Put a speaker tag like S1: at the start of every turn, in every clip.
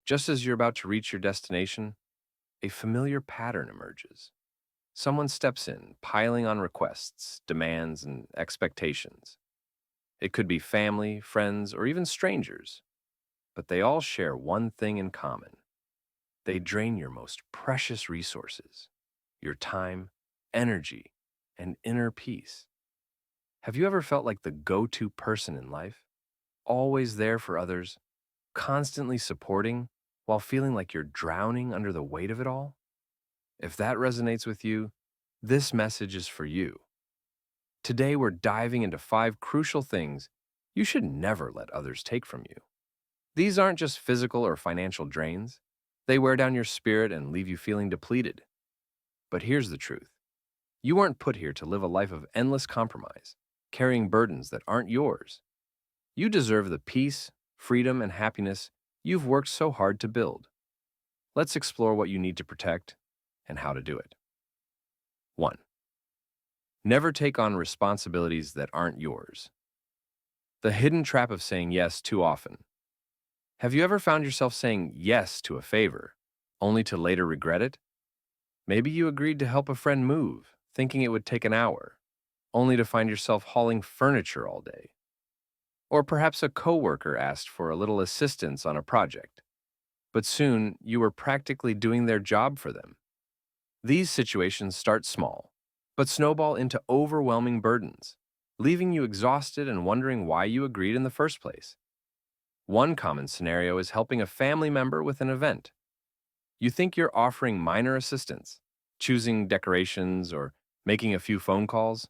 S1: Just as you're about to reach your destination, a familiar pattern emerges. Someone steps in, piling on requests, demands, and expectations. It could be family, friends, or even strangers, but they all share one thing in common. They drain your most precious resources, your time, energy, and inner peace. Have you ever felt like the go to person in life? Always there for others, constantly supporting, while feeling like you're drowning under the weight of it all? If that resonates with you, this message is for you. Today, we're diving into 5 crucial things you should never let others take from you. These aren't just physical or financial drains, they wear down your spirit and leave you feeling depleted. But here's the truth: you weren't put here to live a life of endless compromise, carrying burdens that aren't yours. You deserve the peace, freedom, and happiness you've worked so hard to build. Let's explore what you need to protect and how to do it. 1. Never take on responsibilities that aren't yours. The hidden trap of saying yes too often. Have you ever found yourself saying yes to a favor, only to later regret it? Maybe you agreed to help a friend move, thinking it would take an hour, only to find yourself hauling furniture all day. Or perhaps a coworker asked for a little assistance on a project, but soon you were practically doing their job for them. These situations start small, but snowball into overwhelming burdens, leaving you exhausted and wondering why you agreed in the first place. One common scenario is helping a family member with an event. You think you're offering minor assistance, choosing decorations or making a few phone calls,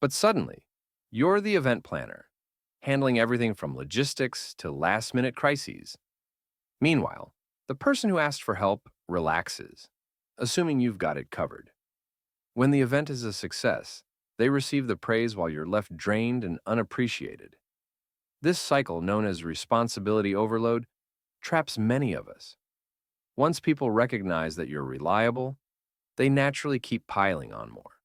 S1: but suddenly, you're the event planner, handling everything from logistics to last-minute crises. Meanwhile, the person who asked for help relaxes, assuming you've got it covered. When the event is a success, they receive the praise while you're left drained and unappreciated. This cycle, known as responsibility overload, traps many of us. Once people recognize that you're reliable, they naturally keep piling on more.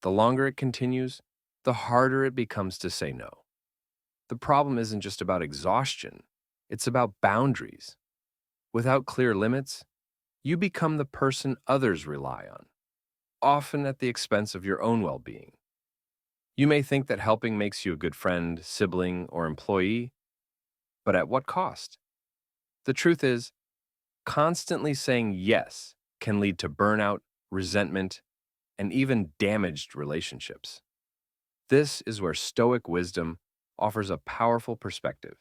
S1: The longer it continues, the harder it becomes to say no. The problem isn't just about exhaustion, it's about boundaries. Without clear limits, you become the person others rely on, often at the expense of your own well being. You may think that helping makes you a good friend, sibling, or employee, but at what cost? The truth is, constantly saying yes can lead to burnout, resentment, and even damaged relationships. This is where Stoic wisdom offers a powerful perspective.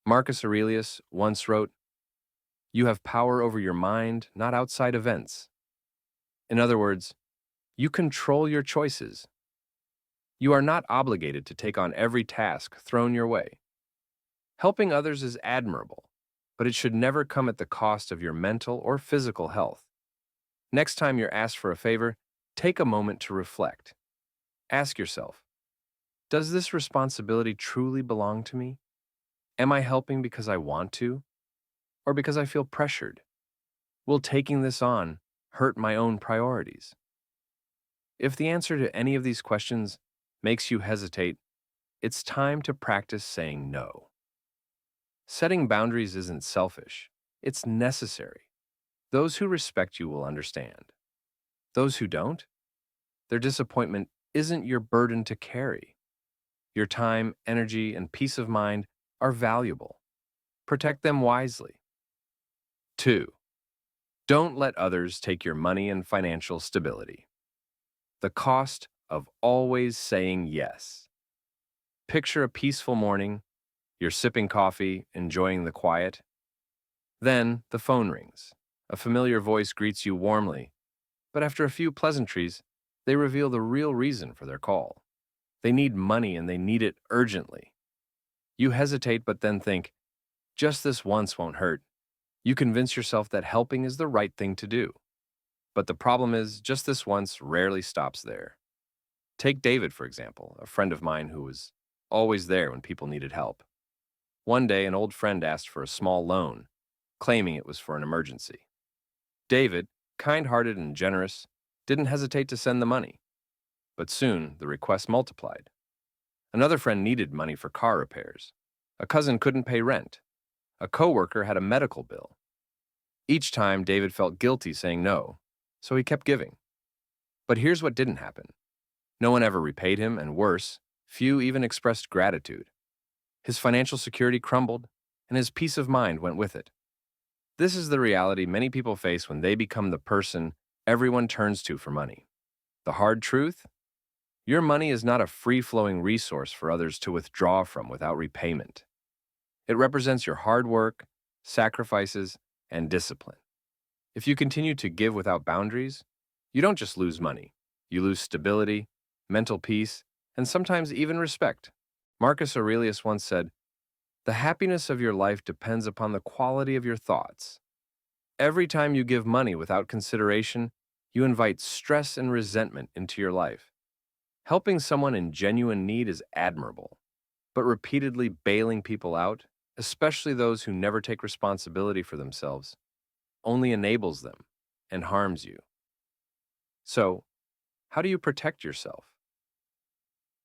S1: Marcus Aurelius once wrote, "You have power over your mind, not outside events." In other words, you control your choices. You are not obligated to take on every task thrown your way. Helping others is admirable, but it should never come at the cost of your mental or physical health. Next time you're asked for a favor, take a moment to reflect. Ask yourself, does this responsibility truly belong to me? Am I helping because I want to, or because I feel pressured? Will taking this on hurt my own priorities? If the answer to any of these questions makes you hesitate, it's time to practice saying no. Setting boundaries isn't selfish, it's necessary. Those who respect you will understand. Those who don't, their disappointment isn't your burden to carry. Your time, energy, and peace of mind are valuable. Protect them wisely. 2. Don't let others take your money and financial stability. The cost of always saying yes. Picture a peaceful morning. You're sipping coffee, enjoying the quiet. Then the phone rings. A familiar voice greets you warmly, but after a few pleasantries, they reveal the real reason for their call. They need money and they need it urgently. You hesitate but then think, just this once won't hurt. You convince yourself that helping is the right thing to do. But the problem is, just this once rarely stops there. Take David, for example, a friend of mine who was always there when people needed help. One day, an old friend asked for a small loan, claiming it was for an emergency. David, kind-hearted and generous, didn't hesitate to send the money. But soon, the request multiplied. Another friend needed money for car repairs. A cousin couldn't pay rent. A coworker had a medical bill. Each time, David felt guilty saying no, so he kept giving. But here's what didn't happen. No one ever repaid him, and worse, few even expressed gratitude. His financial security crumbled, and his peace of mind went with it. This is the reality many people face when they become the person everyone turns to for money. The hard truth? Your money is not a free-flowing resource for others to withdraw from without repayment. It represents your hard work, sacrifices, and discipline. If you continue to give without boundaries, you don't just lose money. You lose stability, mental peace, and sometimes even respect. Marcus Aurelius once said, "The happiness of your life depends upon the quality of your thoughts." Every time you give money without consideration, you invite stress and resentment into your life. Helping someone in genuine need is admirable, but repeatedly bailing people out, especially those who never take responsibility for themselves, only enables them and harms you. So, how do you protect yourself?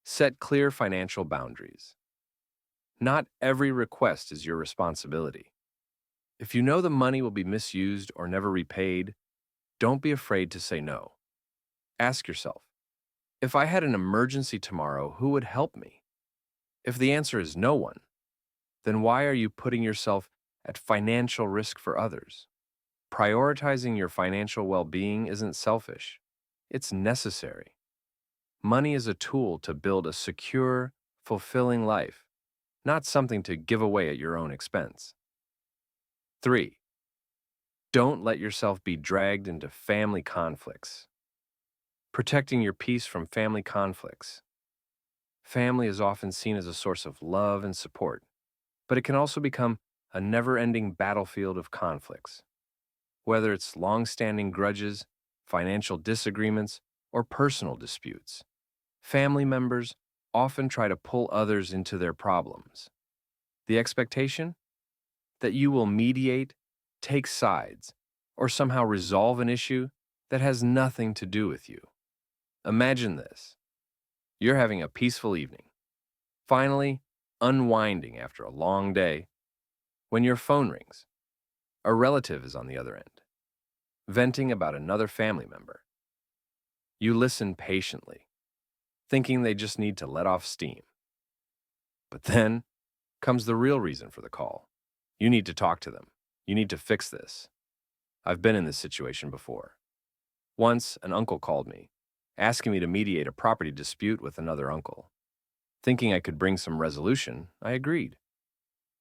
S1: Set clear financial boundaries. Not every request is your responsibility. If you know the money will be misused or never repaid, don't be afraid to say no. Ask yourself, if I had an emergency tomorrow, who would help me? If the answer is no one, then why are you putting yourself at financial risk for others? Prioritizing your financial well-being isn't selfish. It's necessary. Money is a tool to build a secure, fulfilling life, not something to give away at your own expense. 3. Don't let yourself be dragged into family conflicts. Protecting your peace from family conflicts. Family is often seen as a source of love and support, but it can also become a never-ending battlefield of conflicts. Whether it's long-standing grudges, financial disagreements, or personal disputes, family members often try to pull others into their problems. The expectation? That you will mediate, take sides, or somehow resolve an issue that has nothing to do with you. Imagine this. You're having a peaceful evening, finally unwinding after a long day, when your phone rings. A relative is on the other end, venting about another family member. You listen patiently, thinking they just need to let off steam. But then comes the real reason for the call. You need to talk to them. You need to fix this. I've been in this situation before. Once, an uncle called me, asking me to mediate a property dispute with another uncle. Thinking I could bring some resolution, I agreed.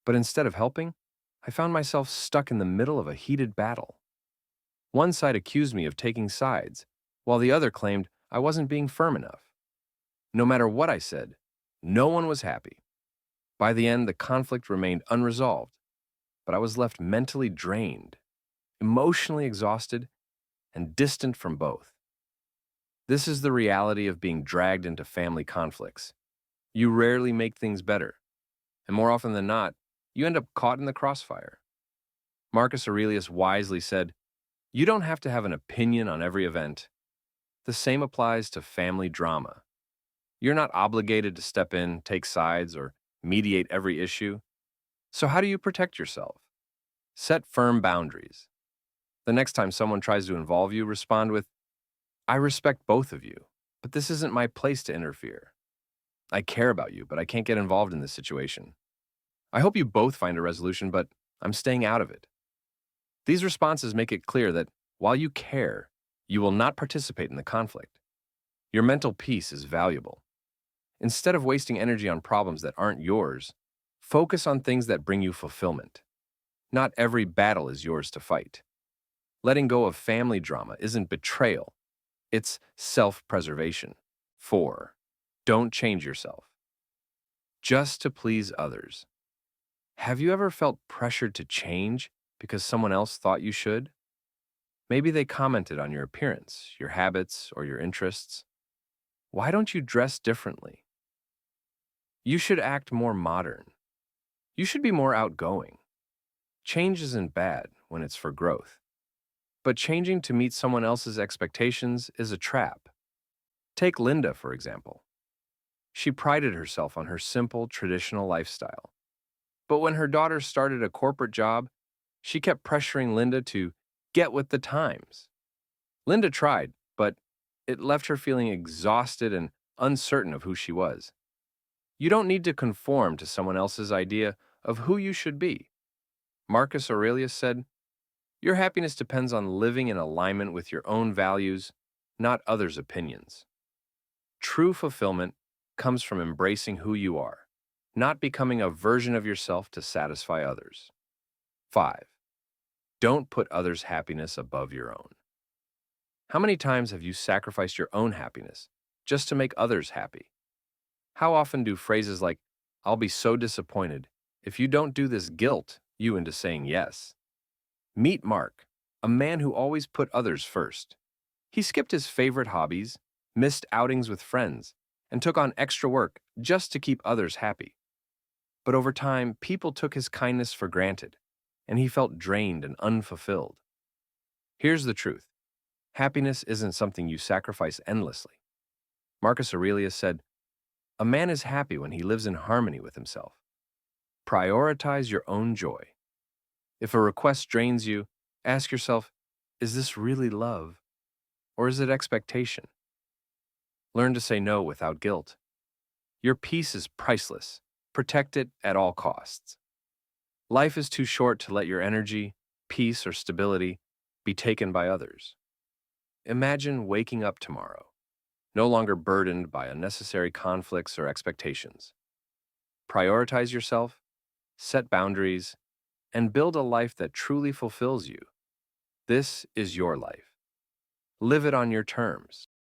S1: But instead of helping, I found myself stuck in the middle of a heated battle. One side accused me of taking sides, while the other claimed I wasn't being firm enough. No matter what I said, no one was happy. By the end, the conflict remained unresolved, but I was left mentally drained, emotionally exhausted, and distant from both. This is the reality of being dragged into family conflicts. You rarely make things better, and more often than not, you end up caught in the crossfire. Marcus Aurelius wisely said, "You don't have to have an opinion on every event." The same applies to family drama. You're not obligated to step in, take sides, or mediate every issue. So how do you protect yourself? Set firm boundaries. The next time someone tries to involve you, respond with, "I respect both of you, but this isn't my place to interfere. I care about you, but I can't get involved in this situation. I hope you both find a resolution, but I'm staying out of it." These responses make it clear that while you care, you will not participate in the conflict. Your mental peace is valuable. Instead of wasting energy on problems that aren't yours, focus on things that bring you fulfillment. Not every battle is yours to fight. Letting go of family drama isn't betrayal, it's self-preservation. 4. Don't change yourself. Just to please others. Have you ever felt pressured to change because someone else thought you should? Maybe they commented on your appearance, your habits, or your interests. Why don't you dress differently? You should act more modern. You should be more outgoing. Change isn't bad when it's for growth. But changing to meet someone else's expectations is a trap. Take Linda, for example. She prided herself on her simple, traditional lifestyle. But when her daughter started a corporate job, she kept pressuring Linda to get with the times. Linda tried, but it left her feeling exhausted and uncertain of who she was. You don't need to conform to someone else's idea of who you should be. Marcus Aurelius said, "Your happiness depends on living in alignment with your own values, not others' opinions." True fulfillment comes from embracing who you are, not becoming a version of yourself to satisfy others. 5. Don't put others' happiness above your own. How many times have you sacrificed your own happiness just to make others happy? How often do phrases like, "I'll be so disappointed if you don't do this," guilt you into saying yes? Meet Mark, a man who always put others first. He skipped his favorite hobbies, missed outings with friends, and took on extra work just to keep others happy. But over time, people took his kindness for granted, and he felt drained and unfulfilled. Here's the truth. Happiness isn't something you sacrifice endlessly. Marcus Aurelius said, "A man is happy when he lives in harmony with himself." Prioritize your own joy. If a request drains you, ask yourself, is this really love, or is it expectation? Learn to say no without guilt. Your peace is priceless. Protect it at all costs. Life is too short to let your energy, peace, or stability be taken by others. Imagine waking up tomorrow, no longer burdened by unnecessary conflicts or expectations. Prioritize yourself, set boundaries, and build a life that truly fulfills you. This is your life. Live it on your terms.